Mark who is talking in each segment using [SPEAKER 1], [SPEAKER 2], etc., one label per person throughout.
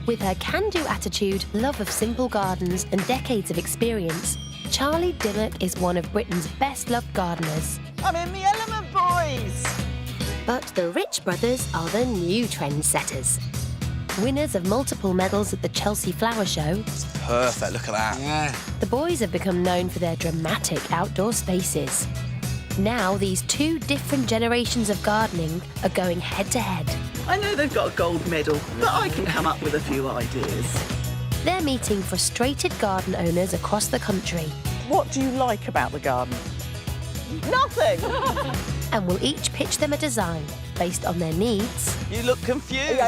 [SPEAKER 1] With her can-do attitude, love of simple gardens and decades of experience, Charlie Dimmock is one of Britain's best-loved gardeners.
[SPEAKER 2] I'm in the element, boys!
[SPEAKER 1] But the Rich brothers are the new trendsetters. Winners of multiple medals at the Chelsea Flower Show,
[SPEAKER 3] It's perfect, look at that.
[SPEAKER 4] Yeah.
[SPEAKER 1] the boys have become known for their dramatic outdoor spaces. Now, these two different generations of gardening are going head-to-head.
[SPEAKER 2] I know they've got a gold medal, but I can come up with a few ideas.
[SPEAKER 1] They're meeting frustrated garden owners across the country
[SPEAKER 2] What do you like about the garden? Nothing!
[SPEAKER 1] and will each pitch them a design based on their needs
[SPEAKER 2] You look confused.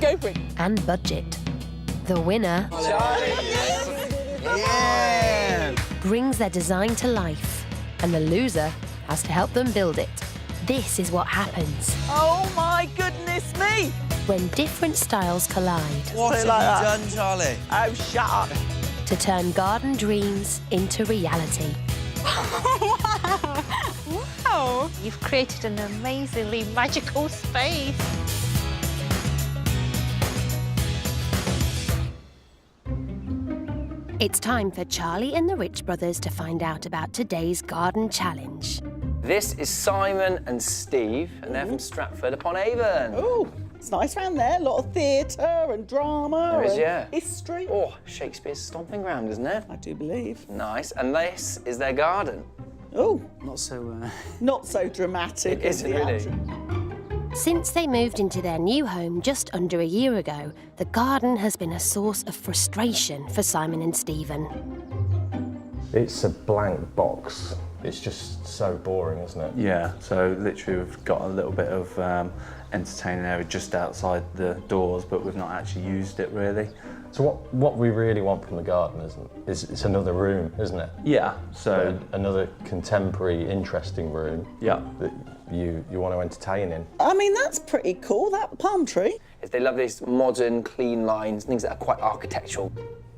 [SPEAKER 5] Go for it.
[SPEAKER 1] and budget. The winner
[SPEAKER 4] Yeah.
[SPEAKER 1] brings their design to life, and the loser has to help them build it. This is what happens
[SPEAKER 2] Oh my goodness me!
[SPEAKER 1] when different styles collide
[SPEAKER 3] What
[SPEAKER 2] Put
[SPEAKER 3] have
[SPEAKER 2] it like
[SPEAKER 3] you
[SPEAKER 2] that.
[SPEAKER 3] done, Charlie?
[SPEAKER 2] Oh, shut up.
[SPEAKER 1] to turn garden dreams into reality.
[SPEAKER 6] Wow! You've created an amazingly magical space.
[SPEAKER 1] It's time for Charlie and the Rich brothers to find out about today's garden challenge.
[SPEAKER 7] This is Simon and Steve, and they're from Stratford-upon-Avon.
[SPEAKER 2] Oh, it's nice round there. A lot of theatre and drama
[SPEAKER 7] There is,
[SPEAKER 2] and
[SPEAKER 7] yeah.
[SPEAKER 2] history.
[SPEAKER 7] Oh, Shakespeare's stomping ground, isn't it?
[SPEAKER 2] I do believe.
[SPEAKER 7] Nice. And this is their garden.
[SPEAKER 2] Oh,
[SPEAKER 4] Not so.
[SPEAKER 2] not so dramatic.
[SPEAKER 7] It isn't
[SPEAKER 2] the
[SPEAKER 7] really.
[SPEAKER 2] outro.
[SPEAKER 1] Since they moved into their new home just under a year ago, the garden has been a source of frustration for Simon and Stephen.
[SPEAKER 8] It's a blank box. It's just so boring, isn't it?
[SPEAKER 9] Yeah, so literally we've got a little bit of entertaining area just outside the doors, but we've not actually used it really.
[SPEAKER 8] So what we really want from the garden is it's another room, isn't it?
[SPEAKER 9] Yeah, so
[SPEAKER 8] Another contemporary, interesting room
[SPEAKER 9] yeah.
[SPEAKER 8] that you want to entertain in.
[SPEAKER 2] I mean, that's pretty cool, that palm tree.
[SPEAKER 7] Is they love these modern, clean lines, things that are quite architectural.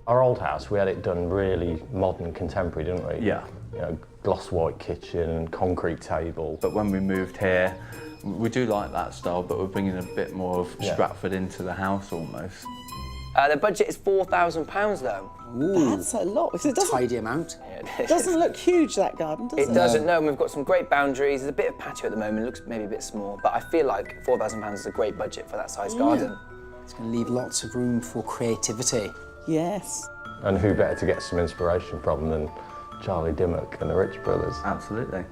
[SPEAKER 8] Our old house, we had it done really modern, contemporary, didn't we?
[SPEAKER 9] Yeah.
[SPEAKER 8] You know, gloss white kitchen, concrete table.
[SPEAKER 9] But when we moved here, we do like that style, but we're bringing a bit more of
[SPEAKER 8] Yeah.
[SPEAKER 9] Stratford into the house almost.
[SPEAKER 7] The budget is £4,000 though.
[SPEAKER 2] That's a lot. Because it
[SPEAKER 4] Tidy amount.
[SPEAKER 2] doesn't look huge, that garden, does it?
[SPEAKER 7] It doesn't, no, and we've got some great boundaries. There's a bit of patio at the moment, it looks maybe a bit small, but I feel like £4,000 is a great budget for that size garden.
[SPEAKER 4] It's going to leave lots of room for creativity.
[SPEAKER 2] Yes.
[SPEAKER 8] And who better to get some inspiration from than Charlie Dimmock and the Rich brothers?
[SPEAKER 9] Absolutely.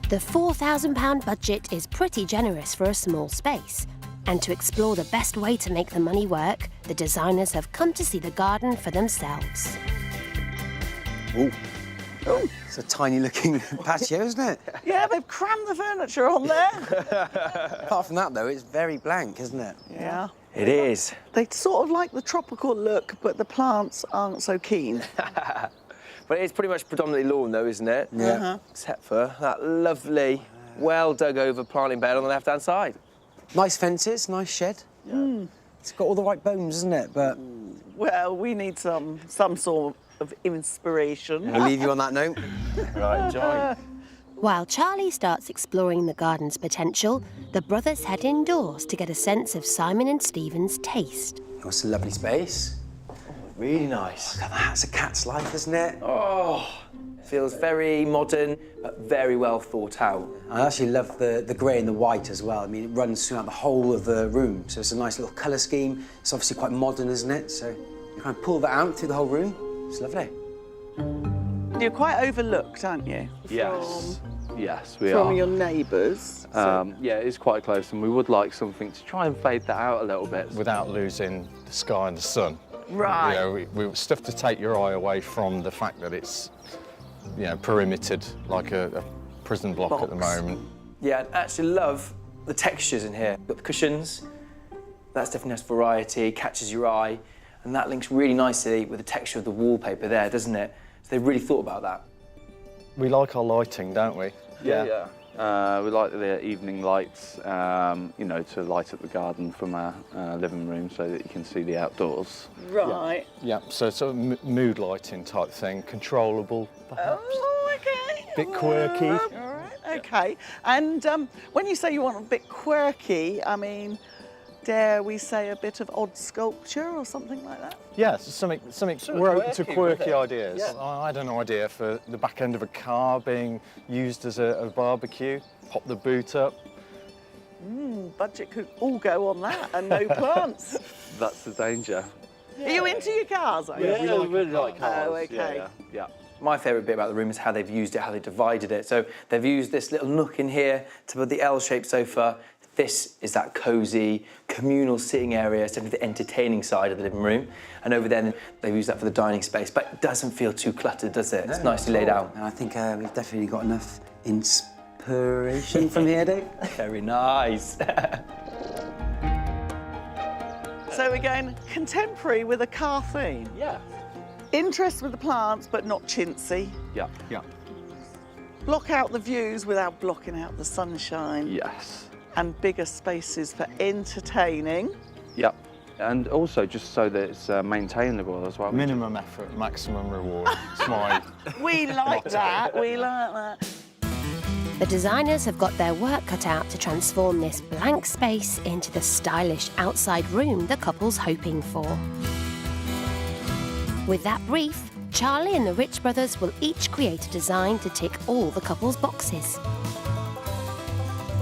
[SPEAKER 1] The £4,000 budget is pretty generous for a small space. And to explore the best way to make the money work, the designers have come to see the garden for themselves.
[SPEAKER 4] It's a tiny looking patio, isn't it?
[SPEAKER 2] Yeah, they've crammed the furniture on there.
[SPEAKER 4] Apart from that, though, it's very blank, isn't it?
[SPEAKER 2] Yeah.
[SPEAKER 7] It is.
[SPEAKER 2] They sort of like the tropical look, but the plants aren't so keen.
[SPEAKER 7] But it's pretty much predominantly lawn though, isn't it?
[SPEAKER 4] Yeah.
[SPEAKER 7] Except for that lovely, well dug over planting bed on the left-hand side.
[SPEAKER 4] Nice fences, nice shed. It's got all the right bones, isn't it? But
[SPEAKER 2] Well, we need some sort of inspiration.
[SPEAKER 4] we'll leave you on that note.
[SPEAKER 9] Right, enjoy.
[SPEAKER 1] While Charlie starts exploring the garden's potential, the brothers head indoors to get a sense of Simon and Stephen's taste.
[SPEAKER 4] Oh, it's a lovely space.
[SPEAKER 7] Really nice.
[SPEAKER 4] Look at that, it's a cat's life, isn't it?
[SPEAKER 7] Oh, feels very modern, but very well thought out.
[SPEAKER 4] I actually love the grey and the white as well. I mean, it runs throughout the whole of the room, so it's a nice little colour scheme. It's obviously quite modern, isn't it? So you kind of pull that out through the whole room. It's lovely.
[SPEAKER 2] You're quite overlooked, aren't you?
[SPEAKER 9] Yes. Yes, we
[SPEAKER 2] From
[SPEAKER 9] are.
[SPEAKER 2] your neighbours.
[SPEAKER 9] Yeah, it's quite close, and we would like something to try and fade that out a little bit.
[SPEAKER 10] Without losing the sky and the sun.
[SPEAKER 2] Right.
[SPEAKER 10] You know, we stuff to take your eye away from the fact that it's, you know, perimetered like a prison block at the moment.
[SPEAKER 7] Yeah, I actually love the textures in here. You've got the cushions, that's definitely nice variety, catches your eye, and that links really nicely with the texture of the wallpaper there, doesn't it? So they've really thought about that.
[SPEAKER 10] We like our lighting, don't we?
[SPEAKER 9] Yeah. We like the evening lights, you know, to light up the garden from our living room so that you can see the outdoors.
[SPEAKER 2] Right.
[SPEAKER 10] Yeah, so it's sort of mood lighting type thing, controllable perhaps.
[SPEAKER 2] Oh, okay.
[SPEAKER 10] Bit quirky.
[SPEAKER 2] All right, okay. And when you say you want a bit quirky, I mean, dare we say, a bit of odd sculpture or something like that?
[SPEAKER 10] Yes, something we're open to
[SPEAKER 7] quirky,
[SPEAKER 10] quirky
[SPEAKER 7] wasn't it?
[SPEAKER 10] ideas.
[SPEAKER 7] Yeah.
[SPEAKER 10] I had an idea for the back end of a car being used as a barbecue. Pop the boot up.
[SPEAKER 2] Budget could all go on that and no plants.
[SPEAKER 9] That's the danger.
[SPEAKER 2] Are you into your cars? Are you?
[SPEAKER 9] Yeah, we really like cars.
[SPEAKER 2] Oh, okay.
[SPEAKER 9] Yeah.
[SPEAKER 7] My favourite bit about the room is how they've used it, how they divided it. So they've used this little nook in here to put the L-shaped sofa. This is that cosy, communal sitting area. It's definitely the entertaining side of the living room. And over there, they've used that for the dining space. But it doesn't feel too cluttered, does it? It's nicely laid out.
[SPEAKER 4] And I think we've definitely got enough inspiration from here, Dave.
[SPEAKER 7] Very nice.
[SPEAKER 2] So we're going contemporary with a car theme.
[SPEAKER 9] Yeah.
[SPEAKER 2] Interest with the plants, but not chintzy.
[SPEAKER 9] Yeah.
[SPEAKER 10] Yeah.
[SPEAKER 2] Block out the views without blocking out the sunshine.
[SPEAKER 9] Yes.
[SPEAKER 2] And bigger spaces for entertaining.
[SPEAKER 9] Yeah. And also just so that it's maintainable as well.
[SPEAKER 10] Minimum effort, maximum reward. It's my...
[SPEAKER 2] We like that, we like that.
[SPEAKER 1] The designers have got their work cut out to transform this blank space into the stylish outside room the couple's hoping for. With that brief, Charlie and the Rich brothers will each create a design to tick all the couple's boxes.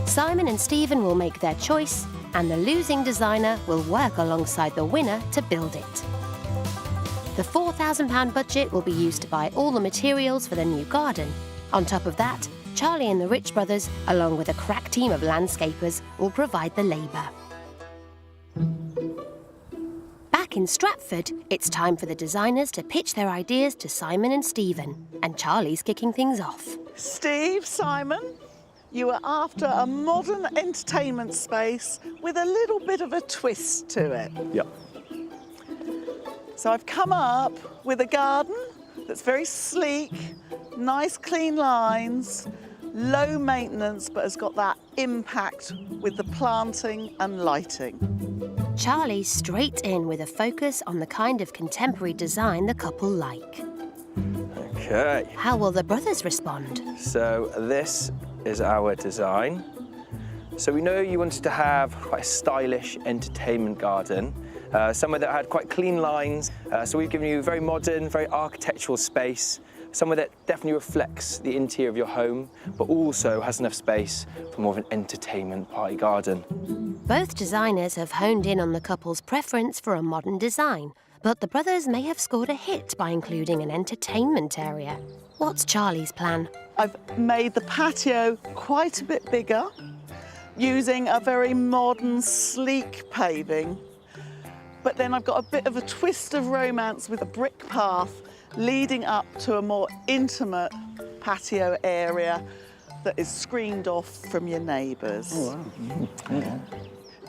[SPEAKER 1] Simon and Stephen will make their choice, and the losing designer will work alongside the winner to build it. The £4,000 budget will be used to buy all the materials for the new garden. On top of that, Charlie and the Rich brothers, along with a crack team of landscapers, will provide the labour. Back in Stratford, it's time for the designers to pitch their ideas to Simon and Stephen, and Charlie's kicking things off.
[SPEAKER 2] Steve, Simon, you are after a modern entertainment space with a little bit of a twist to it.
[SPEAKER 9] Yeah.
[SPEAKER 2] So I've come up with a garden that's very sleek, nice clean lines, low maintenance, but has got that impact with the planting and lighting.
[SPEAKER 1] Charlie's straight in with a focus on the kind of contemporary design the couple like.
[SPEAKER 7] Okay.
[SPEAKER 1] How will the brothers respond?
[SPEAKER 7] So this is our design. So we know you wanted to have quite a stylish entertainment garden, somewhere that had quite clean lines. So we've given you a very modern, very architectural space, somewhere that definitely reflects the interior of your home, but also has enough space for more of an entertainment party garden.
[SPEAKER 1] Both designers have honed in on the couple's preference for a modern design, but the brothers may have scored a hit by including an entertainment area. What's Charlie's plan?
[SPEAKER 2] I've made the patio quite a bit bigger, using a very modern, sleek paving. But then I've got a bit of a twist of romance with a brick path leading up to a more intimate patio area that is screened off from your neighbours.
[SPEAKER 4] Oh, wow.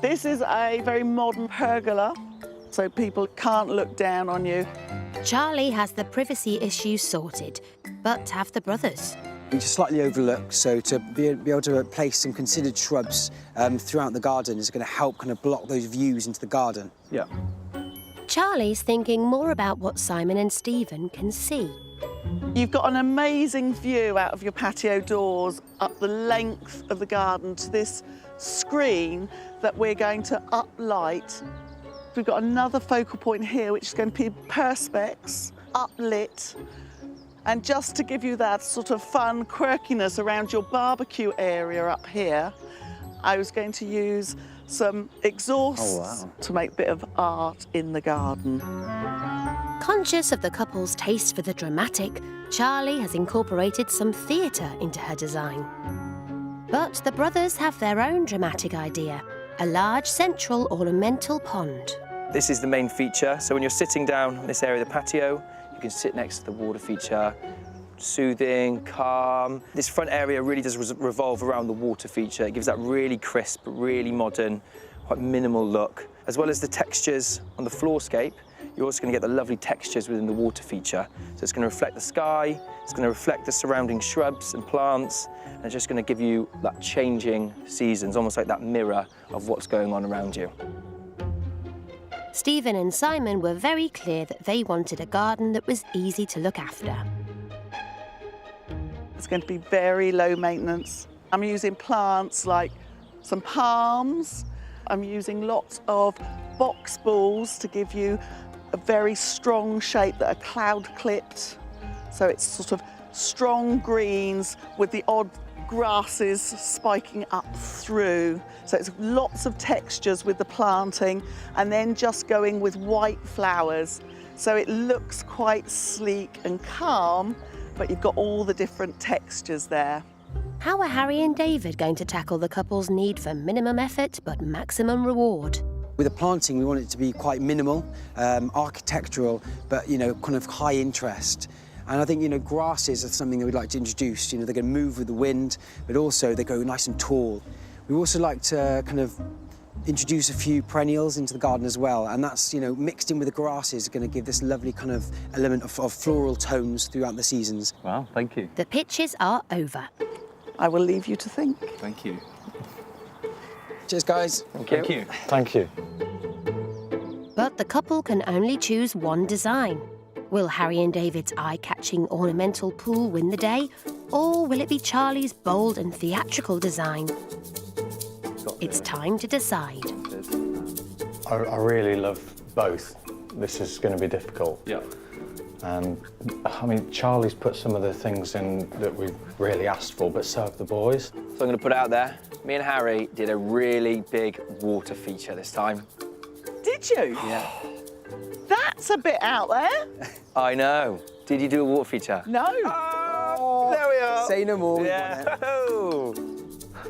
[SPEAKER 2] This is a very modern pergola, so people can't look down on you.
[SPEAKER 1] Charlie has the privacy issues sorted, but have the brothers.
[SPEAKER 4] We just slightly overlooked, so to be able to place some considered shrubs throughout the garden is going to help kind of block those views into the garden.
[SPEAKER 7] Yeah.
[SPEAKER 1] Charlie's thinking more about what Simon and Stephen can see.
[SPEAKER 2] You've got an amazing view out of your patio doors up the length of the garden to this screen that we're going to uplight. We've got another focal point here, which is going to be perspex, uplit. And just to give you that sort of fun quirkiness around your barbecue area up here, I was going to use some exhausts to make a bit of art in the garden.
[SPEAKER 1] Conscious of the couple's taste for the dramatic, Charlie has incorporated some theatre into her design. But the brothers have their own dramatic idea, a large central ornamental pond.
[SPEAKER 7] This is the main feature. So when you're sitting down in this area of the patio, you can sit next to the water feature, soothing, calm. This front area really does revolve around the water feature. It gives that really crisp, really modern, quite minimal look. As well as the textures on the floorscape, you're also going to get the lovely textures within the water feature. So it's going to reflect the sky, it's going to reflect the surrounding shrubs and plants, and it's just going to give you that changing seasons, almost like that mirror of what's going on around you.
[SPEAKER 1] Stephen and Simon were very clear that they wanted a garden that was easy to look after.
[SPEAKER 2] It's going to be very low maintenance. I'm using plants like some palms. I'm using lots of box balls to give you a very strong shape that are cloud clipped. So it's sort of strong greens with the odd grasses spiking up through. So it's lots of textures with the planting and then just going with white flowers. So it looks quite sleek and calm, but you've got all the different textures there.
[SPEAKER 1] How are Harry and David going to tackle the couple's need for minimum effort but maximum reward?
[SPEAKER 4] With the planting, we want it to be quite minimal, architectural, but, you know, kind of high interest. And I think, you know, grasses are something that we'd like to introduce. You know, they're going to move with the wind, but also they go nice and tall. We also like to kind of introduce a few perennials into the garden as well, and that's, you know, mixed in with the grasses, going to give this lovely kind of element of floral tones throughout the seasons.
[SPEAKER 9] Wow, thank you.
[SPEAKER 1] The pitches are over.
[SPEAKER 2] I will leave you to think.
[SPEAKER 9] Thank you.
[SPEAKER 4] Cheers, guys.
[SPEAKER 7] Thank you.
[SPEAKER 8] Thank you.
[SPEAKER 1] But the couple can only choose one design. Will Harry and David's eye-catching ornamental pool win the day, or will it be Charlie's bold and theatrical design? It's time to decide.
[SPEAKER 8] I really love both. This is going to be difficult.
[SPEAKER 7] Yeah.
[SPEAKER 8] And I mean, Charlie's put some of the things in that we've really asked for, but so have the boys.
[SPEAKER 7] So I'm going to put it out there. Me and Harry did a really big water feature this time.
[SPEAKER 2] Did you?
[SPEAKER 7] Yeah.
[SPEAKER 2] That's a bit out there.
[SPEAKER 7] I know. Did you do a water feature?
[SPEAKER 2] No.
[SPEAKER 7] Oh, there we are.
[SPEAKER 4] Say no more.
[SPEAKER 7] Yeah.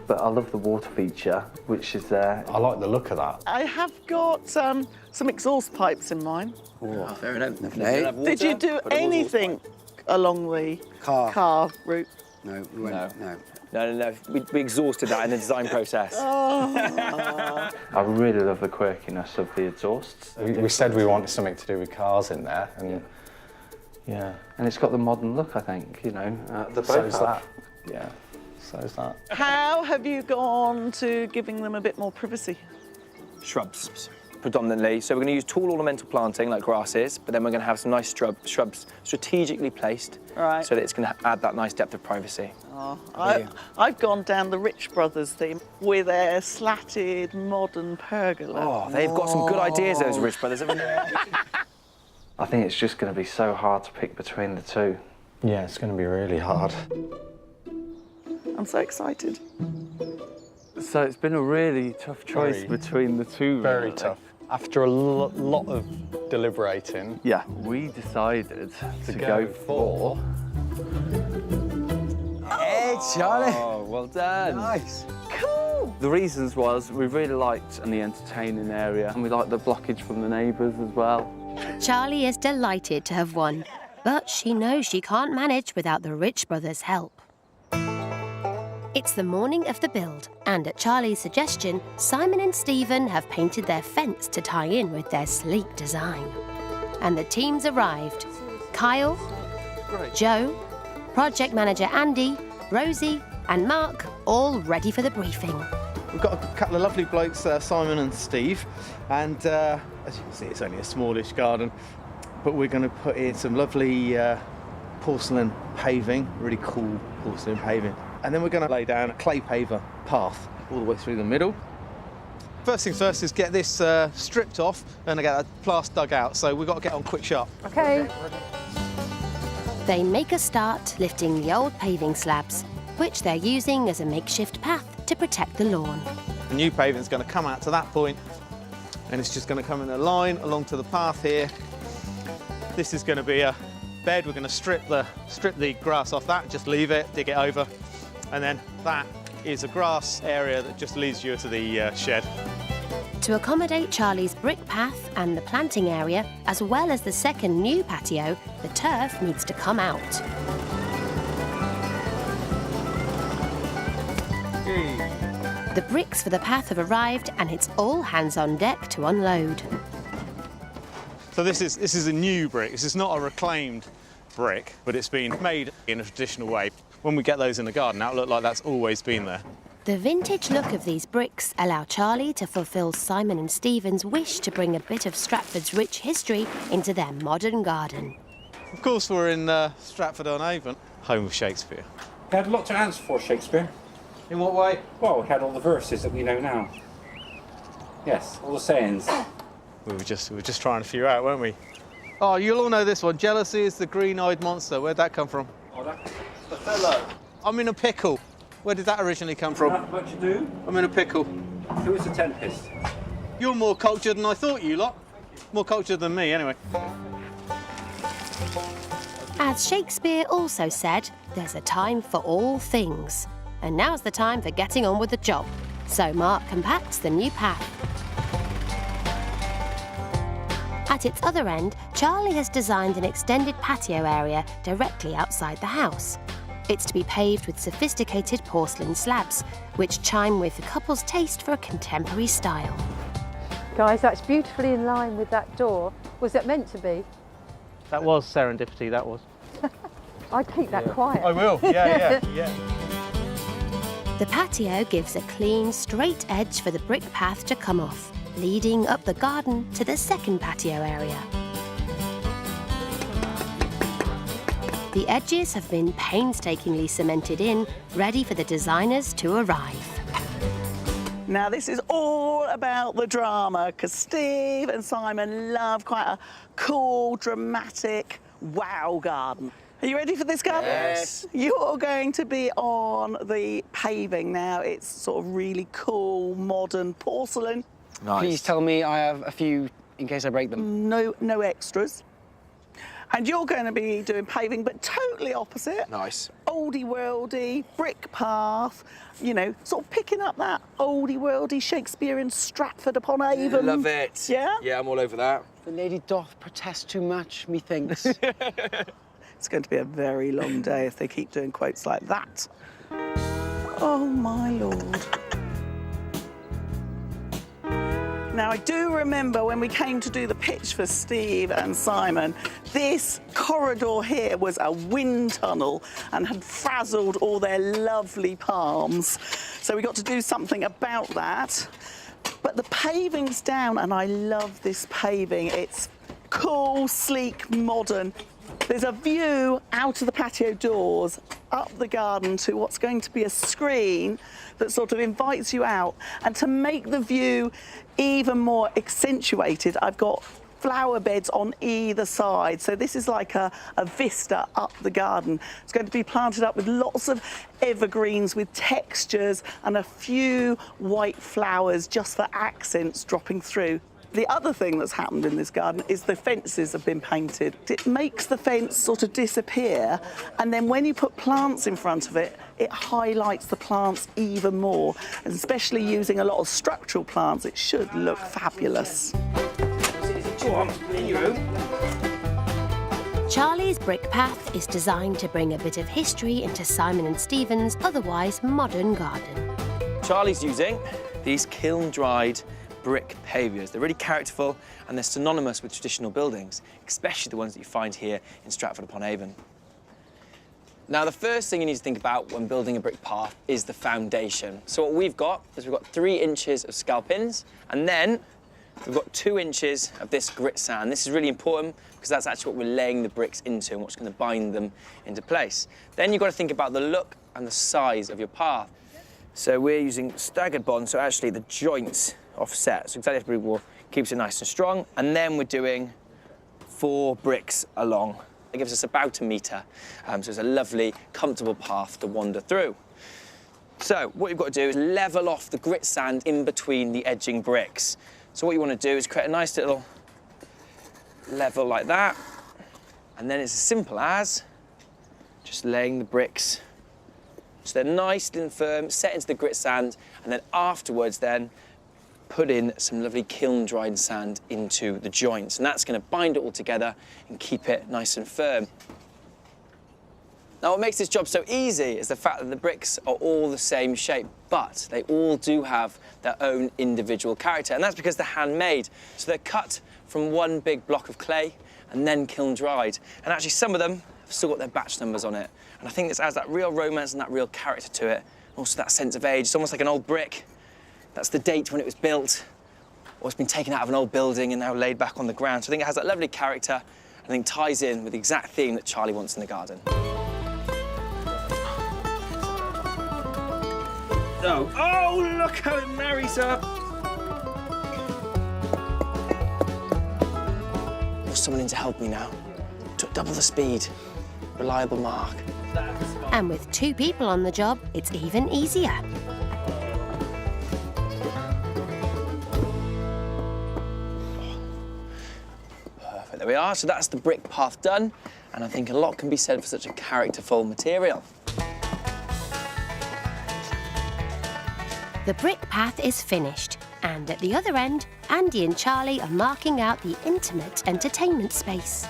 [SPEAKER 9] But I love the water feature, which is there.
[SPEAKER 8] I like the look of that.
[SPEAKER 2] I have got some exhaust pipes in mine.
[SPEAKER 7] Oh, fair enough.
[SPEAKER 4] Hey.
[SPEAKER 2] Did you do anything along the car route?
[SPEAKER 4] No, we won't. No.
[SPEAKER 7] No. We exhausted that in the design process.
[SPEAKER 9] I really love the quirkiness of the exhausts.
[SPEAKER 8] We said we wanted something to do with cars in there, and yeah.
[SPEAKER 9] And it's got the modern look, I think, you know. The
[SPEAKER 8] So's that. Yeah, so's that.
[SPEAKER 2] How have you gone to giving them a bit more privacy?
[SPEAKER 7] Shrubs, predominantly. So we're going to use tall ornamental planting like grasses, but then we're going to have some nice shrubs strategically placed,
[SPEAKER 2] Right.
[SPEAKER 7] so that it's going to add that nice depth of privacy.
[SPEAKER 2] Oh, I've gone down the Rich Brothers theme with their slatted modern pergola.
[SPEAKER 7] Oh, they've got some good ideas, those Rich Brothers, haven't they?
[SPEAKER 9] I think it's just going to be so hard to pick between the two.
[SPEAKER 8] Yeah, it's going to be really hard.
[SPEAKER 2] I'm so excited.
[SPEAKER 9] So it's been a really tough choice between the two.
[SPEAKER 8] Very
[SPEAKER 9] really.
[SPEAKER 8] tough. After a lot of deliberating,
[SPEAKER 9] Yeah, we decided to go for...
[SPEAKER 4] Hey, Charlie.
[SPEAKER 7] Oh, well done.
[SPEAKER 4] Nice.
[SPEAKER 2] Cool.
[SPEAKER 9] The reasons was we really liked the entertaining area, and we liked the blockage from the neighbours as well.
[SPEAKER 1] Charlie is delighted to have won, but she knows she can't manage without the Rich Brothers' help. It's the morning of the build, and at Charlie's suggestion, Simon and Stephen have painted their fence to tie in with their sleek design. And the teams arrived. Kyle, Joe, project manager Andy, Rosie and Mark, all ready for the briefing.
[SPEAKER 3] We've got a couple of lovely blokes, Simon and Steve, and as you can see, it's only a smallish garden, but we're going to put in some lovely porcelain paving, really cool porcelain paving. And then we're going to lay down a clay paver path all the way through the middle. First things first is get this stripped off and I get that plaster dug out, so we've got to get on quick sharp.
[SPEAKER 1] OK. They make a start lifting the old paving slabs, which they're using as a makeshift path to protect the lawn.
[SPEAKER 3] The new paving is going to come out to that point, and it's just going to come in a line along to the path here. This is going to be a bed. We're going to strip the grass off that, just leave it, dig it over. And then that is a grass area that just leads you to the shed.
[SPEAKER 1] To accommodate Charlie's brick path and the planting area, as well as the second new patio, the turf needs to come out. The bricks for the path have arrived, and it's all hands on deck to unload.
[SPEAKER 3] So this is a new brick. This is not a reclaimed brick, but it's been made in a traditional way. When we get those in the garden, that'll look like that's always been there.
[SPEAKER 1] The vintage look of these bricks allow Charlie to fulfil Simon and Stephen's wish to bring a bit of Stratford's rich history into their modern garden.
[SPEAKER 3] Of course, we're in Stratford-upon-Avon, home of Shakespeare.
[SPEAKER 5] We had a lot to answer for Shakespeare.
[SPEAKER 3] In what way?
[SPEAKER 5] Well, we had all the verses that we know now. Yes, all the sayings.
[SPEAKER 3] We were just trying a few out, weren't we? Oh, you'll all know this one. Jealousy is the green-eyed monster. Where'd that come from?
[SPEAKER 5] Oh, that's the fellow.
[SPEAKER 3] I'm in a pickle. Where did that originally come from?
[SPEAKER 5] Not much to do.
[SPEAKER 3] I'm in a pickle.
[SPEAKER 5] Who is the Tempest?
[SPEAKER 3] You're more cultured than I thought, you lot. More cultured than me, anyway.
[SPEAKER 1] As Shakespeare also said, there's a time for all things. And now's the time for getting on with the job. So Mark compacts the new path. At its other end, Charlie has designed an extended patio area directly outside the house. It's to be paved with sophisticated porcelain slabs, which chime with the couple's taste for a contemporary style.
[SPEAKER 11] Guys, that's beautifully in line with that door. Was it meant to be?
[SPEAKER 3] That was serendipity, that was.
[SPEAKER 11] I'd keep that quiet.
[SPEAKER 3] I will, yeah.
[SPEAKER 1] The patio gives a clean, straight edge for the brick path to come off, leading up the garden to the second patio area. The edges have been painstakingly cemented in, ready for the designers to arrive.
[SPEAKER 2] Now, this is all about the drama, because Steve and Simon love quite a cool, dramatic, wow garden. Are you ready for this garden?
[SPEAKER 4] Yes.
[SPEAKER 2] You're going to be on the paving now. It's sort of really cool, modern porcelain.
[SPEAKER 7] Nice.
[SPEAKER 4] Please tell me I have a few in case I break them.
[SPEAKER 2] No extras. And you're going to be doing paving, but totally opposite.
[SPEAKER 7] Nice.
[SPEAKER 2] Oldie-worldy, brick path, you know, sort of picking up that oldie-worldy Shakespearean Stratford-upon-Avon.
[SPEAKER 7] Love it.
[SPEAKER 2] Yeah?
[SPEAKER 7] Yeah, I'm all over that.
[SPEAKER 4] The lady doth protest too much, methinks.
[SPEAKER 2] It's going to be a very long day if they keep doing quotes like that. Oh, my Lord. Now, I do remember when we came to do the pitch for Steve and Simon, this corridor here was a wind tunnel and had frazzled all their lovely palms. So we got to do something about that. But the paving's down, and I love this paving. It's cool, sleek, modern. There's a view out of the patio doors, up the garden to what's going to be a screen that sort of invites you out. And to make the view even more accentuated, I've got flower beds on either side. So this is like a vista up the garden. It's going to be planted up with lots of evergreens with textures and a few white flowers just for accents dropping through. The other thing that's happened in this garden is the fences have been painted. It makes the fence sort of disappear, and then when you put plants in front of it, it highlights the plants even more. And especially using a lot of structural plants, it should look fabulous.
[SPEAKER 1] Charlie's brick path is designed to bring a bit of history into Simon and Stephen's otherwise modern garden.
[SPEAKER 7] Charlie's using these kiln-dried brick pavers. They're really characterful and they're synonymous with traditional buildings, especially the ones that you find here in Stratford-upon-Avon. Now, the first thing you need to think about when building a brick path is the foundation. So what we've got is we've got 3 inches of scalpins, and then we've got 2 inches of this grit sand. This is really important because that's actually what we're laying the bricks into and what's going to bind them into place. Then you've got to think about the look and the size of your path. So we're using staggered bond, so actually the joints offset. So exactly every keeps it nice and strong. And then we're doing 4 bricks along. It gives us about 1 metre. So it's a lovely, comfortable path to wander through. So what you've got to do is level off the grit sand in between the edging bricks. So what you want to do is create a nice little level like that. And then it's as simple as just laying the bricks so they're nice and firm, set into the grit sand, and then afterwards then put in some lovely kiln-dried sand into the joints, and that's going to bind it all together and keep it nice and firm. Now, what makes this job so easy is the fact that the bricks are all the same shape, but they all do have their own individual character, and that's because they're handmade. So they're cut from one big block of clay and then kiln-dried, and actually some of them have still got their batch numbers on it. And I think this adds that real romance and that real character to it, and also that sense of age. It's almost like an old brick. That's the date when it was built, or it's been taken out of an old building and now laid back on the ground. So I think it has that lovely character, and I think ties in with the exact theme that Charlie wants in the garden. Oh, look how it marries up. someone in to help me now. Took double the speed. Reliable Mark.
[SPEAKER 1] And with 2 people on the job, it's even easier.
[SPEAKER 7] Perfect, there we are. So that's the brick path done. And I think a lot can be said for such a characterful material.
[SPEAKER 1] The brick path is finished, and at the other end, Andy and Charlie are marking out the intimate entertainment space.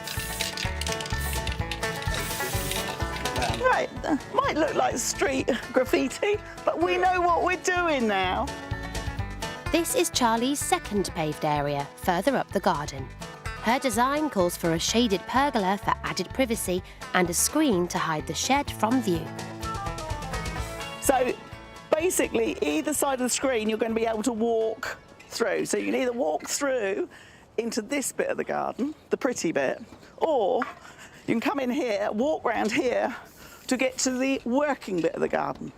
[SPEAKER 2] Right, might look like street graffiti, but we know what we're doing now.
[SPEAKER 1] This is Charlie's second paved area, further up the garden. Her design calls for a shaded pergola for added privacy and a screen to hide the shed from view.
[SPEAKER 2] So basically, either side of the screen, you're going to be able to walk through. So you can either walk through into this bit of the garden, the pretty bit, or you can come in here, walk round here to get to the working bit of the garden.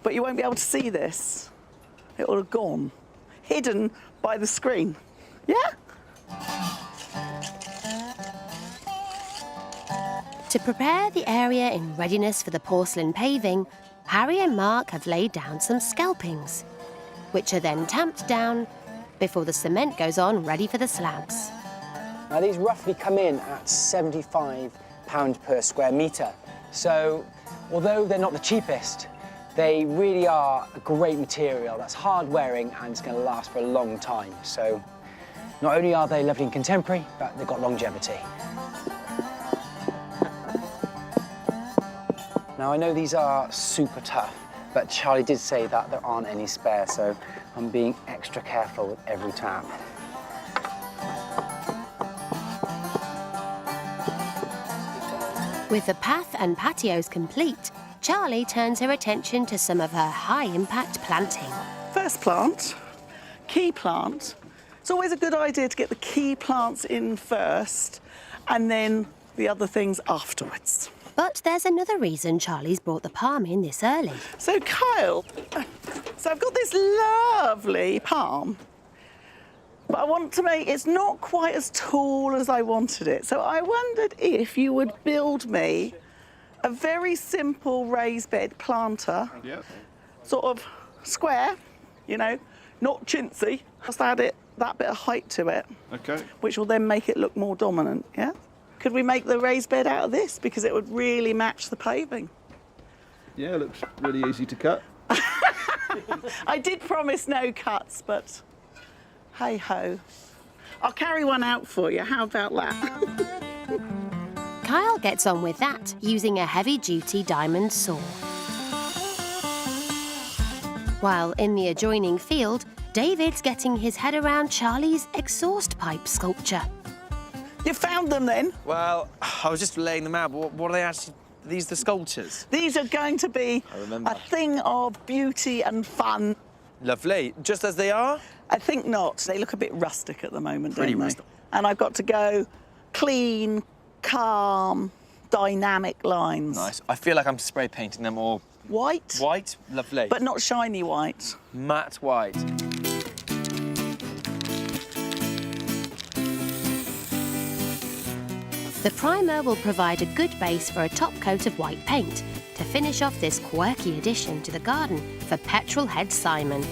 [SPEAKER 2] But you won't be able to see this. It will have gone, hidden by the screen. Yeah?
[SPEAKER 1] To prepare the area in readiness for the porcelain paving, Harry and Mark have laid down some scalpings, which are then tamped down before the cement goes on ready for the slabs.
[SPEAKER 4] Now these roughly come in at £75 per square metre. So although they're not the cheapest, they really are a great material that's hard wearing and it's going to last for a long time. So not only are they lovely and contemporary, but they've got longevity. Now I know these are super tough, but Charlie did say that there aren't any spare, so I'm being extra careful with every tap.
[SPEAKER 1] With the path and patios complete, Charlie turns her attention to some of her high-impact planting.
[SPEAKER 2] First plant, key plant. It's always a good idea to get the key plants in first and then the other things afterwards.
[SPEAKER 1] But there's another reason Charlie's brought the palm in this early.
[SPEAKER 2] So Kyle, so I've got this lovely palm, but I want to make it's not quite as tall as I wanted it. So I wondered if you would build me a very simple raised bed planter, sort of square, you know, not chintzy. Just add that bit of height to it, which will then make it look more dominant. Yeah. Could we make the raised bed out of this? Because it would really match the paving.
[SPEAKER 3] Yeah, it looks really easy to cut.
[SPEAKER 2] I did promise no cuts, but hey-ho. I'll carry one out for you. How about that?
[SPEAKER 1] Kyle gets on with that, using a heavy-duty diamond saw. While in the adjoining field, David's getting his head around Charlie's exhaust pipe sculpture.
[SPEAKER 2] You found them then?
[SPEAKER 7] Well, I was just laying them out, but what are they actually? Are these the sculptures?
[SPEAKER 2] These are going to be a thing of beauty and fun.
[SPEAKER 7] Lovely. Just as they are?
[SPEAKER 2] I think not. They look a bit rustic at the moment,
[SPEAKER 7] Pretty
[SPEAKER 2] don't they?
[SPEAKER 7] rustic.
[SPEAKER 2] And I've got to go clean, calm, dynamic lines.
[SPEAKER 7] Nice. I feel like I'm spray painting them all.
[SPEAKER 2] White?
[SPEAKER 7] White? Lovely.
[SPEAKER 2] But not shiny white.
[SPEAKER 7] Matte white.
[SPEAKER 1] The primer will provide a good base for a top coat of white paint to finish off this quirky addition to the garden for petrol-head Simon.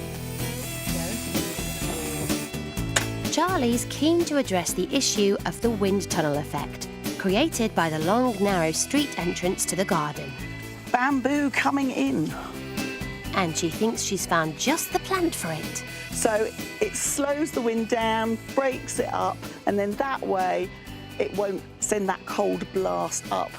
[SPEAKER 1] Charlie's keen to address the issue of the wind tunnel effect, created by the long, narrow street entrance to the garden.
[SPEAKER 2] Bamboo coming in.
[SPEAKER 1] And she thinks she's found just the plant for it.
[SPEAKER 2] So it slows the wind down, breaks it up, and then that way it won't send that cold blast up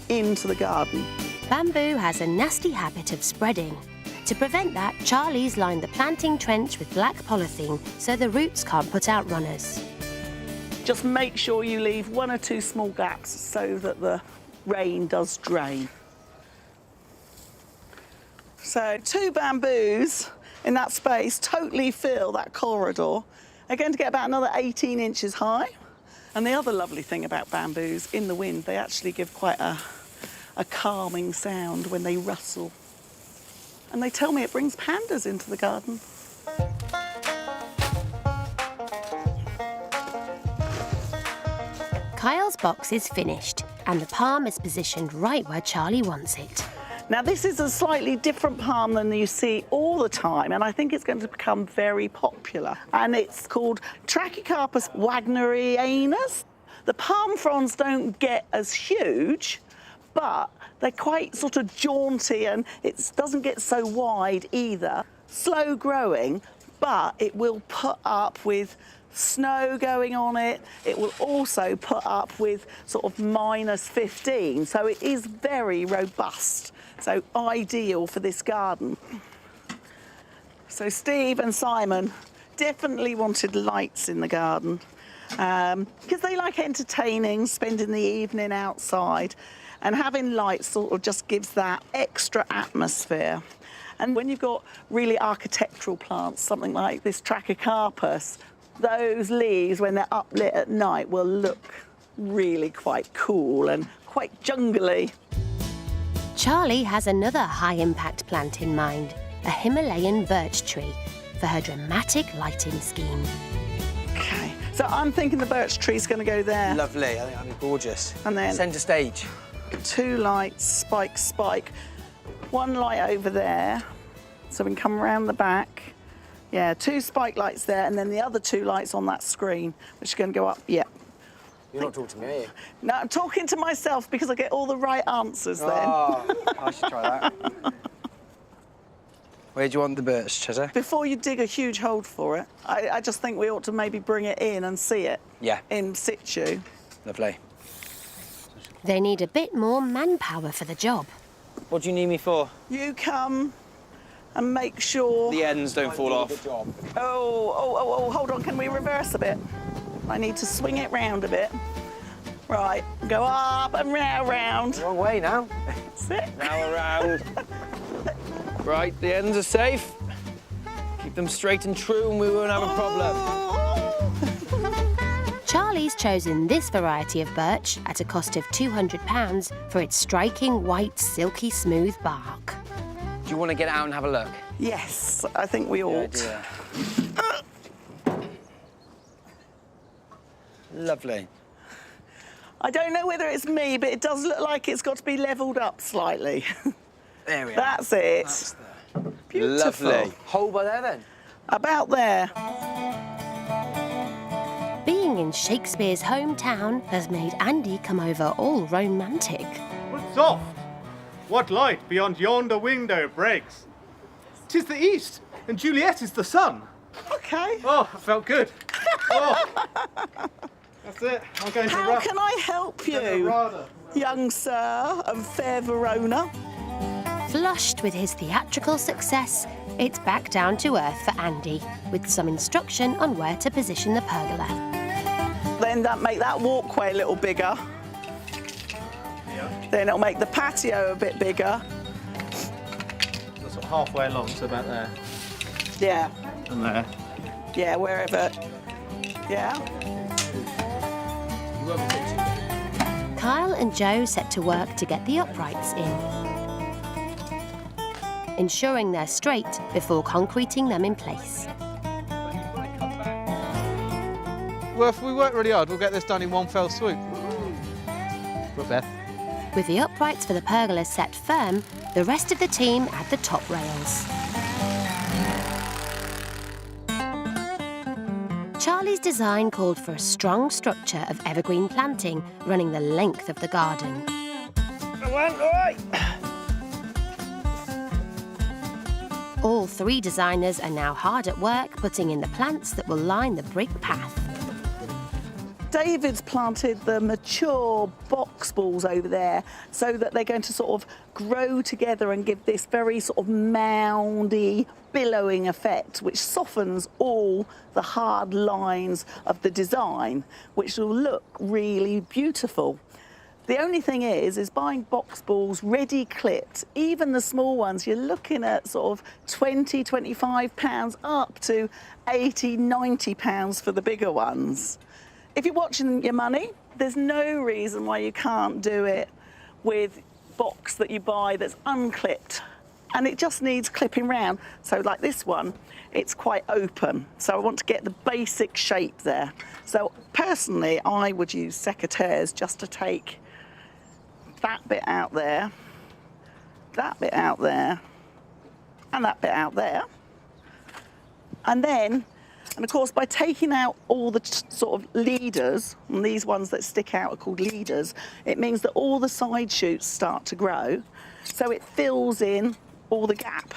[SPEAKER 2] into the garden.
[SPEAKER 1] Bamboo has a nasty habit of spreading. To prevent that, Charlie's lined the planting trench with black polythene so the roots can't put out runners.
[SPEAKER 2] Just make sure you leave 1 or 2 small gaps so that the rain does drain. So 2 bamboos in that space totally fill that corridor. They're going to get about another 18 inches high. And the other lovely thing about bamboos, in the wind, they actually give quite a calming sound when they rustle. And they tell me it brings pandas into the garden.
[SPEAKER 1] Kyle's box is finished and the palm is positioned right where Charlie wants it.
[SPEAKER 2] Now, this is a slightly different palm than you see all the time, and I think it's going to become very popular. And it's called Trachycarpus wagnerianus. The palm fronds don't get as huge, but they're quite sort of jaunty, and it doesn't get so wide either. Slow growing, but it will put up with snow going on it. It will also put up with sort of -15, so it is very robust. So ideal for this garden. So Steve and Simon definitely wanted lights in the garden because they like entertaining, spending the evening outside, and having lights sort of just gives that extra atmosphere. And when you've got really architectural plants, something like this Trachycarpus, those leaves, when they're uplit at night, will look really quite cool and quite jungly.
[SPEAKER 1] Charlie has another high-impact plant in mind, a Himalayan birch tree, for her dramatic lighting scheme.
[SPEAKER 2] Okay, so I'm thinking the birch tree's going to go there.
[SPEAKER 4] Lovely, I think that'd be gorgeous.
[SPEAKER 2] And then
[SPEAKER 4] centre stage.
[SPEAKER 2] 2 lights, spike, spike. 1 light over there, so we can come around the back. Yeah, 2 spike lights there, and then the other 2 lights on that screen, which are going to go up. Yeah.
[SPEAKER 4] You're not talking to me, are you?
[SPEAKER 2] No, I'm talking to myself because I get all the right answers then.
[SPEAKER 4] Oh, I should try that. Where do you want the birch, Chezza?
[SPEAKER 2] Before you dig a huge hole for it, I just think we ought to maybe bring it in and see it.
[SPEAKER 4] Yeah.
[SPEAKER 2] In situ.
[SPEAKER 4] Lovely.
[SPEAKER 1] They need a bit more manpower for the job.
[SPEAKER 7] What do you need me for?
[SPEAKER 2] You come and make sure...
[SPEAKER 7] The ends don't fall off.
[SPEAKER 2] Oh, hold on, can we reverse a bit? I need to swing it round a bit. Right, go up and round.
[SPEAKER 7] Wrong way now.
[SPEAKER 2] That's it.
[SPEAKER 7] Now around. Right, the ends are safe. Keep them straight and true and we won't have a problem.
[SPEAKER 1] Charlie's chosen this variety of birch at a cost of £200 for its striking white, silky smooth bark.
[SPEAKER 7] Do you want to get out and have a look?
[SPEAKER 2] Yes, I think we ought.
[SPEAKER 4] Lovely.
[SPEAKER 2] I don't know whether it's me, but it does look like it's got to be levelled up slightly.
[SPEAKER 4] There we are.
[SPEAKER 2] That's it.
[SPEAKER 4] That's
[SPEAKER 2] Beautiful.
[SPEAKER 7] Lovely. Hole by there then?
[SPEAKER 2] About there.
[SPEAKER 1] Being in Shakespeare's hometown has made Andy come over all romantic.
[SPEAKER 3] What soft? What light beyond yonder window breaks? 'Tis the east, and Juliet is the sun.
[SPEAKER 2] Okay.
[SPEAKER 3] Oh, I felt good. Oh, that's it. I'm going to
[SPEAKER 2] How can I help you, young sir of fair Verona?
[SPEAKER 1] Flushed with his theatrical success, it's back down to earth for Andy, with some instruction on where to position the pergola.
[SPEAKER 2] Then make that walkway a little bigger. Then it'll make the patio a bit bigger.
[SPEAKER 3] That's sort of halfway along, so about there.
[SPEAKER 2] Yeah.
[SPEAKER 3] And there.
[SPEAKER 2] Yeah, wherever. Yeah.
[SPEAKER 1] Kyle and Joe set to work to get the uprights in, ensuring they're straight before concreting them in place.
[SPEAKER 3] Well, if we work really hard, we'll get this done in one fell swoop. But Beth.
[SPEAKER 1] With the uprights for the pergola set firm, the rest of the team add the top rails. Charlie's design called for a strong structure of evergreen planting running the length of the garden. All 3 designers are now hard at work putting in the plants that will line the brick path.
[SPEAKER 2] David's planted the mature box balls over there so that they're going to sort of grow together and give this very sort of moundy, billowing effect, which softens all the hard lines of the design, which will look really beautiful. The only thing is buying box balls ready clipped, even the small ones, you're looking at sort of £20, £25 up to £80, £90 for the bigger ones. If you're watching your money, there's no reason why you can't do it with box that you buy that's unclipped. and it just needs clipping round. So like this one, it's quite open. So I want to get the basic shape there. So personally, I would use secateurs just to take that bit out there, that bit out there, and that bit out there. And then, and of course, by taking out all the sort of leaders, and these ones that stick out are called leaders, it means that all the side shoots start to grow, so it fills in all the gap.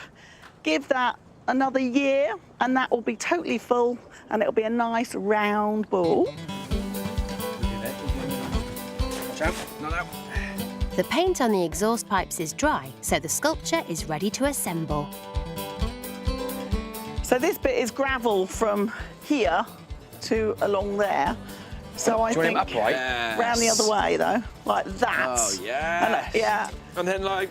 [SPEAKER 2] Give that another year, and that will be totally full, and it'll be a nice round ball.
[SPEAKER 1] The paint on the exhaust pipes is dry, so the sculpture is ready to assemble.
[SPEAKER 2] So this bit is gravel from here to along there. So I think
[SPEAKER 7] upright?
[SPEAKER 2] round the other way though, like that.
[SPEAKER 7] Oh, yeah.
[SPEAKER 2] Yeah.
[SPEAKER 7] And then, like,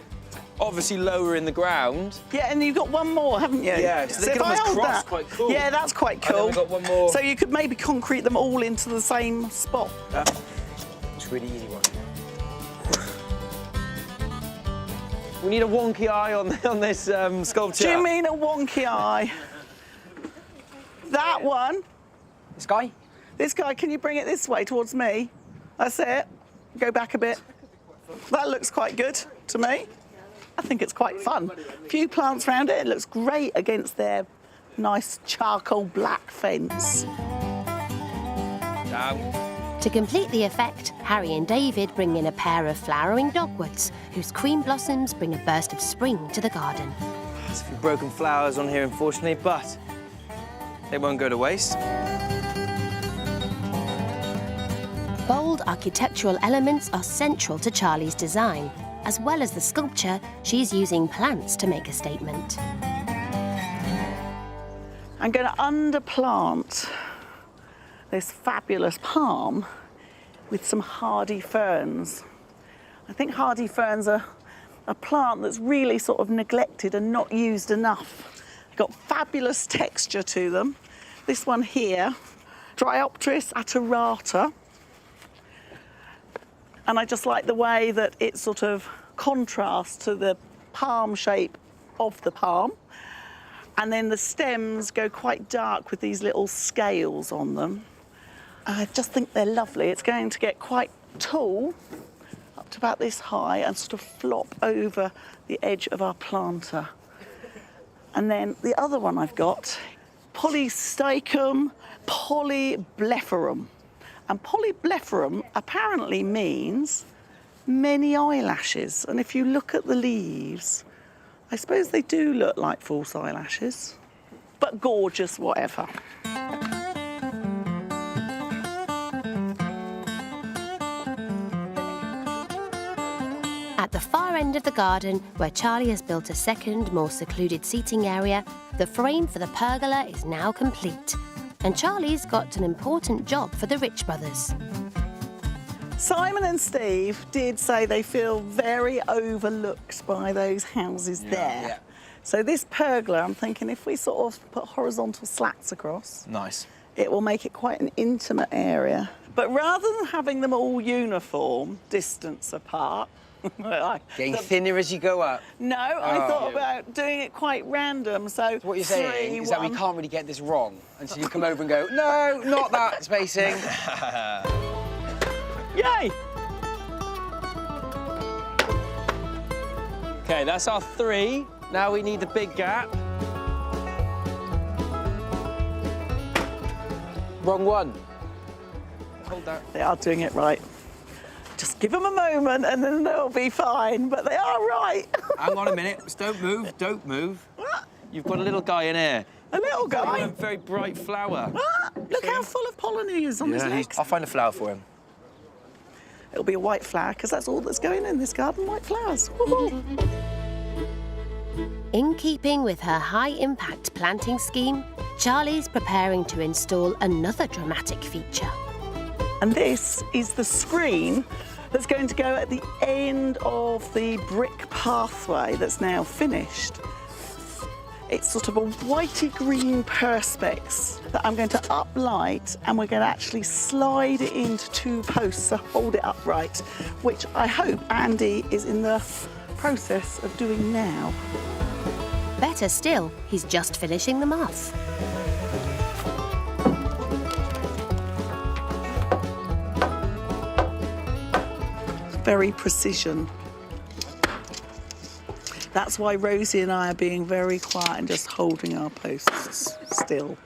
[SPEAKER 7] obviously lower in the ground.
[SPEAKER 2] Yeah, and you've got one more, haven't you?
[SPEAKER 7] Yeah, so they
[SPEAKER 2] if
[SPEAKER 7] can
[SPEAKER 2] I
[SPEAKER 7] almost
[SPEAKER 2] hold
[SPEAKER 7] cross,
[SPEAKER 2] that,
[SPEAKER 7] quite cool.
[SPEAKER 2] Yeah, that's quite
[SPEAKER 7] And then
[SPEAKER 2] cool.
[SPEAKER 7] we've got one more.
[SPEAKER 2] So you could maybe concrete them all into the same spot.
[SPEAKER 7] It's a really easy one. We need a wonky eye on this sculpture.
[SPEAKER 2] Do you mean a wonky eye? That one.
[SPEAKER 7] This guy?
[SPEAKER 2] This guy, can you bring it this way towards me? That's it. Go back a bit. That looks quite good to me. I think it's quite fun. A few plants around it. It looks great against their nice charcoal black fence.
[SPEAKER 7] Down.
[SPEAKER 1] To complete the effect, Harry and David bring in a pair of flowering dogwoods, whose cream blossoms bring a burst of spring to the garden.
[SPEAKER 7] There's a few broken flowers on here, unfortunately, but they won't go to waste.
[SPEAKER 1] Bold architectural elements are central to Charlie's design. As well as the sculpture, she's using plants to make a statement.
[SPEAKER 2] I'm going to underplant this fabulous palm with some hardy ferns. I think hardy ferns are a plant that's really sort of neglected and not used enough. They've got fabulous texture to them. This one here, Dryopteris atterata. And I just like the way that it sort of contrasts to the palm shape of the palm. And then the stems go quite dark with these little scales on them. I just think they're lovely. It's going to get quite tall, up to about this high, and sort of flop over the edge of our planter. And then the other one I've got, Polystachum polyblepharum. And polyblepharum apparently means many eyelashes. And if you look at the leaves, I suppose they do look like false eyelashes, but gorgeous, whatever.
[SPEAKER 1] At the far end of the garden, where Charlie has built a second, more secluded seating area, the frame for the pergola is now complete. And Charlie's got an important job for the Rich brothers.
[SPEAKER 2] Simon and Steve did say they feel very overlooked by those houses there.
[SPEAKER 7] Yeah.
[SPEAKER 2] So this pergola, I'm thinking if we sort of put horizontal slats across,
[SPEAKER 7] Nice.
[SPEAKER 2] it will make it quite an intimate area. But rather than having them all uniform, distance apart,
[SPEAKER 7] Getting thinner as you go up.
[SPEAKER 2] No, I thought about doing it quite random. So
[SPEAKER 7] What you're saying is that we can't really get this wrong until you come over and go, no, not that spacing.
[SPEAKER 2] Yay!
[SPEAKER 7] Okay, that's our 3. Now we need the big gap. Wrong one. Hold that.
[SPEAKER 2] They are doing it right. Just give them a moment and then they'll be fine, but they are right.
[SPEAKER 7] Hang on a minute. Just don't move. Don't move. You've got a little guy in here.
[SPEAKER 2] A little guy?
[SPEAKER 7] A very bright flower.
[SPEAKER 2] Look how full of pollen he is on his legs.
[SPEAKER 7] I'll find a flower for him.
[SPEAKER 2] It'll be a white flower, because that's all that's going in this garden, white flowers. Woohoo!
[SPEAKER 1] In keeping with her high-impact planting scheme, Charlie's preparing to install another dramatic feature.
[SPEAKER 2] And this is the screen that's going to go at the end of the brick pathway that's now finished. It's sort of a whitey-green perspex that I'm going to uplight, and we're going to actually slide it into 2 posts to hold it upright, which I hope Andy is in the process of doing now.
[SPEAKER 1] better still, he's just finishing them off.
[SPEAKER 2] Very precision. That's why Rosie and I are being very quiet and just holding our posts still.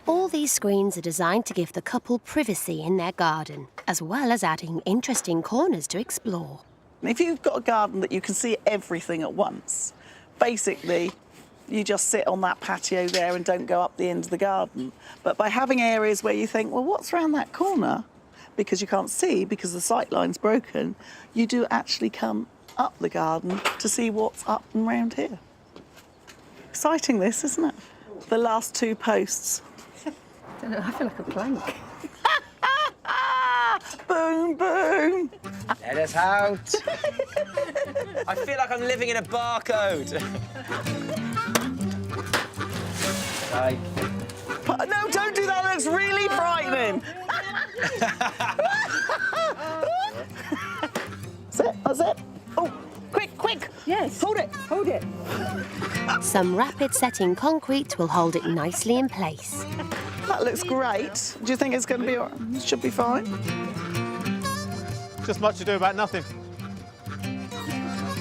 [SPEAKER 1] All these screens are designed to give the couple privacy in their garden, as well as adding interesting corners to explore.
[SPEAKER 2] If you've got a garden that you can see everything at once, basically you just sit on that patio there and don't go up the end of the garden. But by having areas where you think, well, what's around that corner? Because you can't see, because the sight line's broken, you do actually come up the garden to see what's up and round here. Exciting this, isn't it? The last 2 posts.
[SPEAKER 11] I don't know, I feel like a plank.
[SPEAKER 2] Boom, boom.
[SPEAKER 4] Let us out. I feel like I'm living in a barcode. Right.
[SPEAKER 2] No, don't do that, looks really frightening. That's it. Oh, quick, quick.
[SPEAKER 11] Yes.
[SPEAKER 2] Hold it.
[SPEAKER 11] Hold it.
[SPEAKER 1] Some rapid setting concrete will hold it nicely in place.
[SPEAKER 2] That looks great. Do you think it's going to be all right? It should be fine.
[SPEAKER 3] Just much ado about nothing.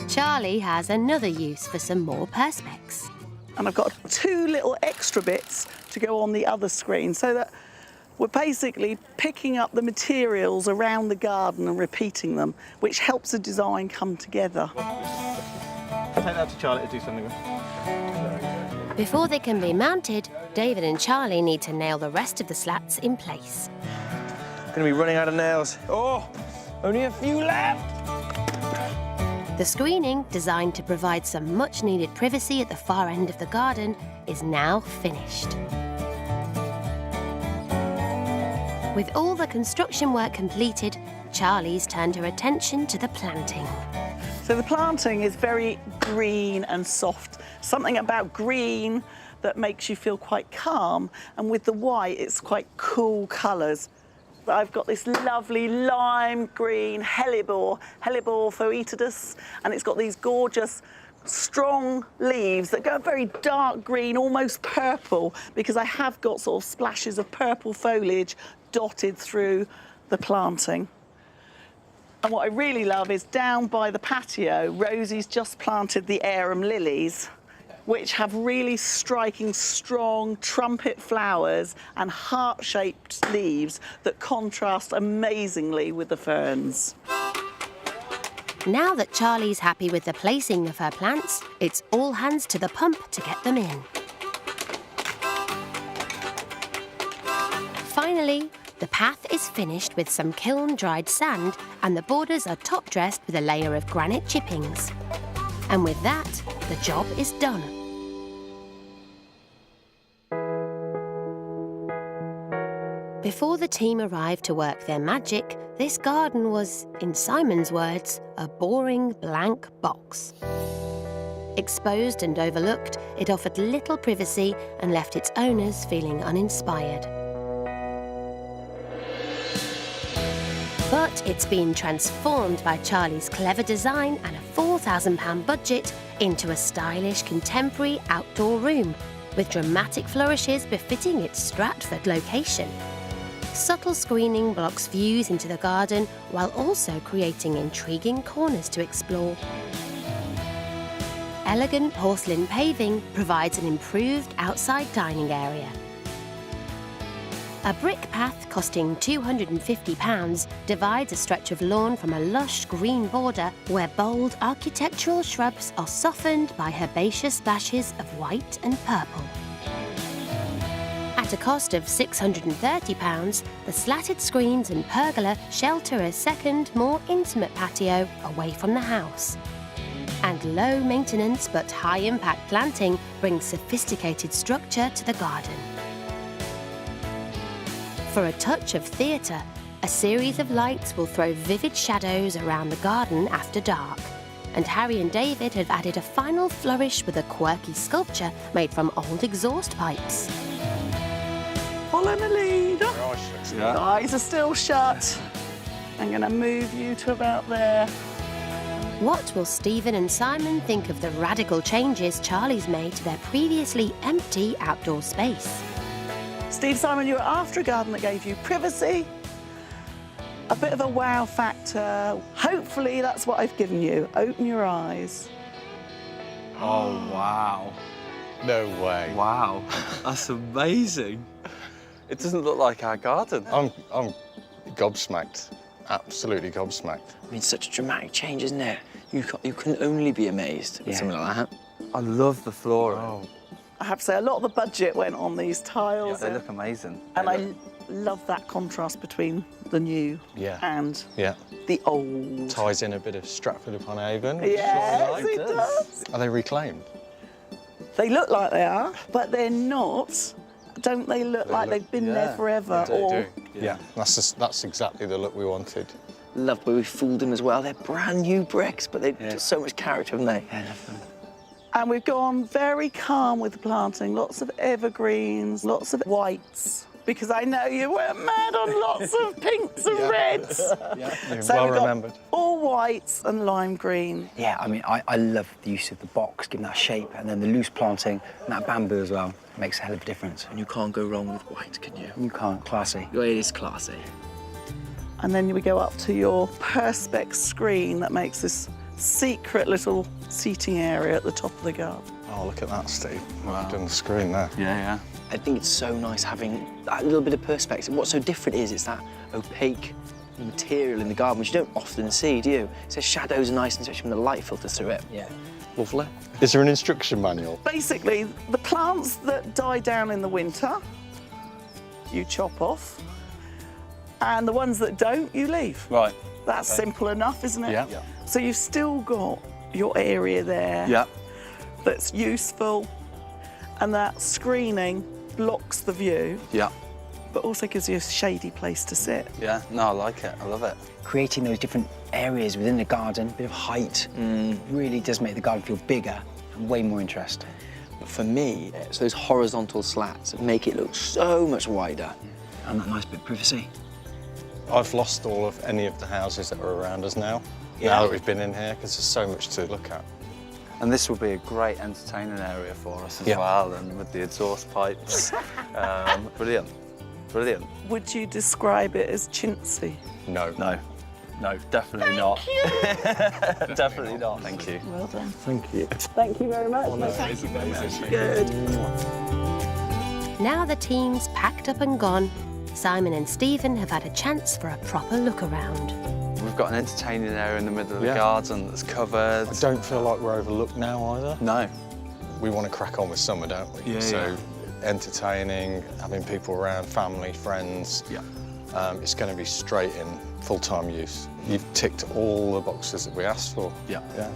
[SPEAKER 1] Charlie has another use for some more perspex.
[SPEAKER 2] And I've got 2 little extra bits to go on the other screen so that we're basically picking up the materials around the garden and repeating them, which helps the design come together.
[SPEAKER 3] Take that to Charlie to do something with.
[SPEAKER 1] Before they can be mounted, David and Charlie need to nail the rest of the slats in place.
[SPEAKER 7] Gonna be running out of nails. Oh, only a few left.
[SPEAKER 1] The screening, designed to provide some much-needed privacy at the far end of the garden, is now finished. With all the construction work completed, Charlie's turned her attention to the planting.
[SPEAKER 2] So the planting is very green and soft. Something about green that makes you feel quite calm, and with the white, it's quite cool colours. I've got this lovely lime green hellebore phoetidus, and it's got these gorgeous, strong leaves that go very dark green, almost purple, because I have got sort of splashes of purple foliage dotted through the planting. And what I really love is down by the patio, Rosie's just planted the arum lilies, which have really striking, strong trumpet flowers and heart-shaped leaves that contrast amazingly with the ferns.
[SPEAKER 1] Now that Charlie's happy with the placing of her plants, it's all hands to the pump to get them in. Finally, the path is finished with some kiln-dried sand, and the borders are top-dressed with a layer of granite chippings. And with that, the job is done. Before the team arrived to work their magic, this garden was, in Simon's words, a boring blank box. Exposed and overlooked, it offered little privacy and left its owners feeling uninspired. But it's been transformed by Charlie's clever design and a £4,000 budget into a stylish contemporary outdoor room with dramatic flourishes befitting its Stratford location. Subtle screening blocks views into the garden while also creating intriguing corners to explore. Elegant porcelain paving provides an improved outside dining area. A brick path costing £250 divides a stretch of lawn from a lush green border where bold architectural shrubs are softened by herbaceous splashes of white and purple. At a cost of £630, the slatted screens and pergola shelter a second, more intimate patio away from the house. And low-maintenance but high-impact planting brings sophisticated structure to the garden. For a touch of theatre, a series of lights will throw vivid shadows around the garden after dark. And Harry and David have added a final flourish with a quirky sculpture made from old exhaust pipes.
[SPEAKER 2] Follow my lead.
[SPEAKER 10] Yeah.
[SPEAKER 2] Eyes are still shut. I'm going to move you to about there.
[SPEAKER 1] What will Stephen and Simon think of the radical changes Charlie's made to their previously empty outdoor space?
[SPEAKER 2] Steve, Simon, you were after a garden that gave you privacy, a bit of a wow factor. Hopefully that's what I've given you. Open your eyes.
[SPEAKER 7] Oh, wow.
[SPEAKER 10] No way.
[SPEAKER 7] Wow, that's amazing.
[SPEAKER 9] It doesn't look like our garden.
[SPEAKER 10] I'm gobsmacked. Absolutely gobsmacked.
[SPEAKER 7] I mean, such a dramatic change, isn't it? You can only be amazed with something like that.
[SPEAKER 9] I love the flooring.
[SPEAKER 10] Oh.
[SPEAKER 2] I have to say, a lot of the budget went on these tiles.
[SPEAKER 9] They look amazing.
[SPEAKER 2] And I love that contrast between the new and the old.
[SPEAKER 10] Ties in a bit of Stratford-upon-Avon. which
[SPEAKER 2] Yes,
[SPEAKER 10] I like.
[SPEAKER 2] it does.
[SPEAKER 10] Are they reclaimed?
[SPEAKER 2] They look like they are, but they're not. Don't they look like they've been there forever?
[SPEAKER 10] They do. Yeah, that's exactly the look we wanted.
[SPEAKER 7] Love where we fooled them as well. They're brand new bricks, but they've got so much character, haven't they? Yeah,
[SPEAKER 2] And we've gone very calm with the planting, lots of evergreens, lots of whites, because I know you were mad on lots of pinks and reds.
[SPEAKER 10] You're
[SPEAKER 2] So
[SPEAKER 10] well
[SPEAKER 2] we've got
[SPEAKER 10] remembered.
[SPEAKER 2] all whites and lime green.
[SPEAKER 4] Yeah, I mean, I love the use of the box, giving that shape, and then the loose planting and that bamboo as well. It makes a hell of a difference.
[SPEAKER 7] And you can't go wrong with white, can you?
[SPEAKER 4] You can't. Classy.
[SPEAKER 7] It is classy.
[SPEAKER 2] And then we go up to your Perspex screen that makes this secret little seating area at the top of the garden.
[SPEAKER 10] Oh, look at that, Steve. Wow. You've done the screen there.
[SPEAKER 9] Yeah.
[SPEAKER 7] I think it's so nice having that little bit of perspective. What's so different is it's that opaque material in the garden, which you don't often see, do you? So shadows are nice, and especially when the light filters through it.
[SPEAKER 4] Yeah.
[SPEAKER 7] Lovely.
[SPEAKER 10] Is there an instruction manual?
[SPEAKER 2] Basically, the plants that die down in the winter, you chop off, and the ones that don't, you leave.
[SPEAKER 9] Right.
[SPEAKER 2] That's simple enough, isn't it?
[SPEAKER 10] Yeah.
[SPEAKER 2] So you've still got your area there
[SPEAKER 9] Yeah.
[SPEAKER 2] that's useful, and that screening blocks the view,
[SPEAKER 9] Yeah.
[SPEAKER 2] but also gives you a shady place to sit.
[SPEAKER 9] Yeah. No, I like it. I love it.
[SPEAKER 4] Creating those different areas within the garden, a bit of height, really does make the garden feel bigger and way more interesting.
[SPEAKER 7] But for me, it's those horizontal slats that make it look so much wider.
[SPEAKER 4] And that nice bit of privacy.
[SPEAKER 10] I've lost all of any of the houses that are around us now that we've been in here, because there's so much to look at.
[SPEAKER 9] And this will be a great entertaining area for us as well, and with the exhaust pipes. Brilliant. Brilliant.
[SPEAKER 2] Would you describe it as chintzy?
[SPEAKER 10] No.
[SPEAKER 9] No, definitely not. Definitely not. Thank you.
[SPEAKER 2] Well done.
[SPEAKER 10] Thank you.
[SPEAKER 2] Thank you very much.
[SPEAKER 10] It's amazing.
[SPEAKER 2] Good.
[SPEAKER 1] Now the team's packed up and gone, Simon and Stephen have had a chance for a proper look around.
[SPEAKER 9] We've got an entertaining area in the middle of the garden that's covered.
[SPEAKER 10] I don't feel like we're overlooked now either.
[SPEAKER 9] No.
[SPEAKER 10] We want to crack on with summer, don't we? So entertaining, having people around, family, friends.
[SPEAKER 9] Yeah.
[SPEAKER 10] It's going to be straight in full-time use. You've ticked all the boxes that we asked for.
[SPEAKER 9] Yeah.
[SPEAKER 10] Yeah.